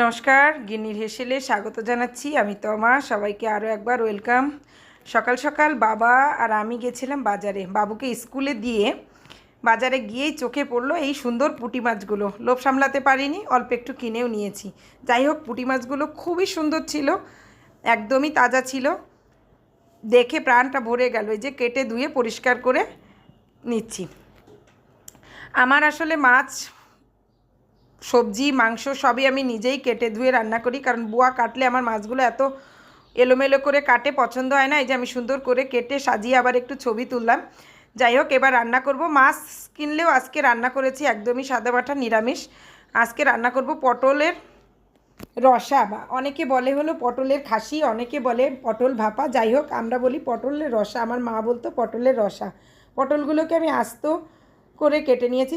নমস্কার, গিন্নির হেসেলে স্বাগত জানাচ্ছি। আমি তমা, সবাইকে আরও একবার ওয়েলকাম। সকাল সকাল বাবা আর আমি গেছিলাম বাজারে, বাবুকে স্কুলে দিয়ে বাজারে গিয়েই চোখে পড়লো এই সুন্দর পুঁটি মাছগুলো। লোভ সামলাতে পারিনি, অল্প একটু কিনেও নিয়েছি। যাই হোক, পুঁটি মাছগুলো খুবই সুন্দর ছিল, একদমই তাজা ছিল, দেখে প্রাণটা ভরে গেল। এই যে কেটে ধুয়ে পরিষ্কার করে নিচ্ছি। আমার আসলে মাছ, সবজি, মাংস সবই আমি নিজেই কেটে ধুয়ে রান্না করি, কারণ বুয়া কাটলে আমার মাছগুলো এত এলোমেলো করে কাটে, পছন্দ হয় না। এই যে আমি সুন্দর করে কেটে সাজিয়ে আবার একটু ছবি তুললাম। যাই হোক, এবার রান্না করব। মাছ কিনলেও আজকে রান্না করেছি একদমই সাদামাটা নিরামিষ। আজকে রান্না করব পটলের রসা, বা অনেকে বলে হলো পটলের খাসি, অনেকে বলে পটল ভাপা। যাই হোক, আমরা বলি পটলের রসা, আমার মা বলতো পটলের রসা। পটলগুলোকে আমি আস্ত করে কেটে নিয়েছি,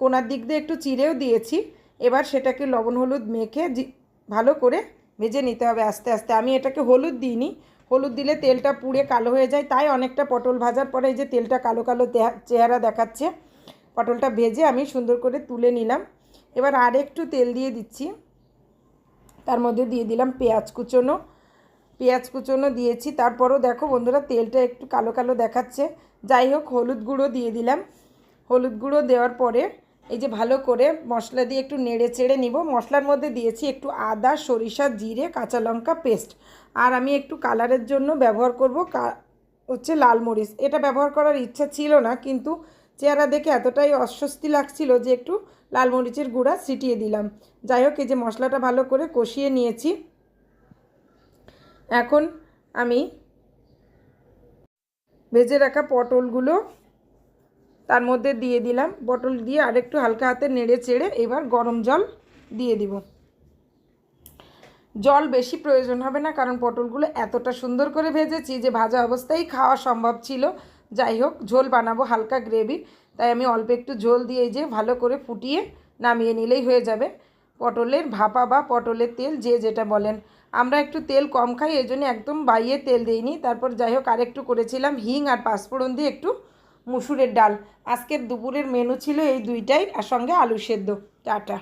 কোনার দিক দিয়ে একটু চিড়েও দিয়েছি। এবার সেটাকে লবণ হলুদ মেখে ভালো করে ভেজে নিতে হবে আস্তে আস্তে। আমি এটাকে হলুদ দিইনি, হলুদ দিলে তেলটা পুড়ে কালো হয়ে যায়, তাই অনেকটা পটল ভাজার পরে এই যে তেলটা কালো কালো চেহারা দেখাচ্ছে। পটলটা ভেজে আমি সুন্দর করে তুলে নিলাম। এবার আর একটু তেল দিয়ে দিচ্ছি, তার মধ্যে দিয়ে দিলাম পেঁয়াজ কুচোনো দিয়েছি। তারপরও দেখো বন্ধুরা, তেলটা একটু কালো কালো দেখাচ্ছে। যাই হোক, হলুদ গুঁড়ো দিয়ে দিলাম। হলুদ গুঁড়ো দেওয়ার পরে এই যে ভালো করে মশলা দিয়ে একটু নেড়ে চেড়ে নিব। মশলার মধ্যে দিয়েছি একটু আদা, সরিষা, জিরে, কাঁচা লঙ্কা পেস্ট। আর আমি একটু কালারের জন্য ব্যবহার করব হচ্ছে লাল মরিচ। এটা ব্যবহার করার ইচ্ছা ছিল না, কিন্তু চেহারা দেখে এতটাই অস্বস্তি লাগছিল যে একটু লাল মরিচের গুঁড়া ছিটিয়ে দিলাম। যাই হোক, এই যে মশলাটা ভালো করে কষিয়ে নিয়েছি। এখন আমি ভেজে রাখা পটলগুলো তার মধ্যে দিয়ে দিলাম। পটল দিয়ে আরেকটু হালকা হাতে নেড়ে চেড়ে এবার গরম জল দিয়ে দিব। জল বেশি প্রয়োজন হবে না, কারণ পটলগুলো এতটা সুন্দর করে ভেজেছি যে ভাজা অবস্থায় খাওয়া সম্ভব ছিল। যাই হোক, ঝোল বানাবো হালকা গ্রেভি, তাই আমি অল্প একটু ঝোল দিয়ে যে ভালো করে ফুটিয়ে নামিয়ে নিলেই হয়ে যাবে। পটলের ভাপা বা পটলের তেল, যে যেটা বলেন। আমরা একটু তেল কম খাই, এই জন্য একদম বাইয়ে তেল দিইনি। তারপর যাই হোক, আরেকটু করেছিলাম হিং আর পাঁচফোড়ন দিয়ে একটু মুসুরের ডাল। আজকের দুপুরের মেনু ছিল এই দুইটাই, আর সঙ্গে আলু সেদ্ধ। টাটা।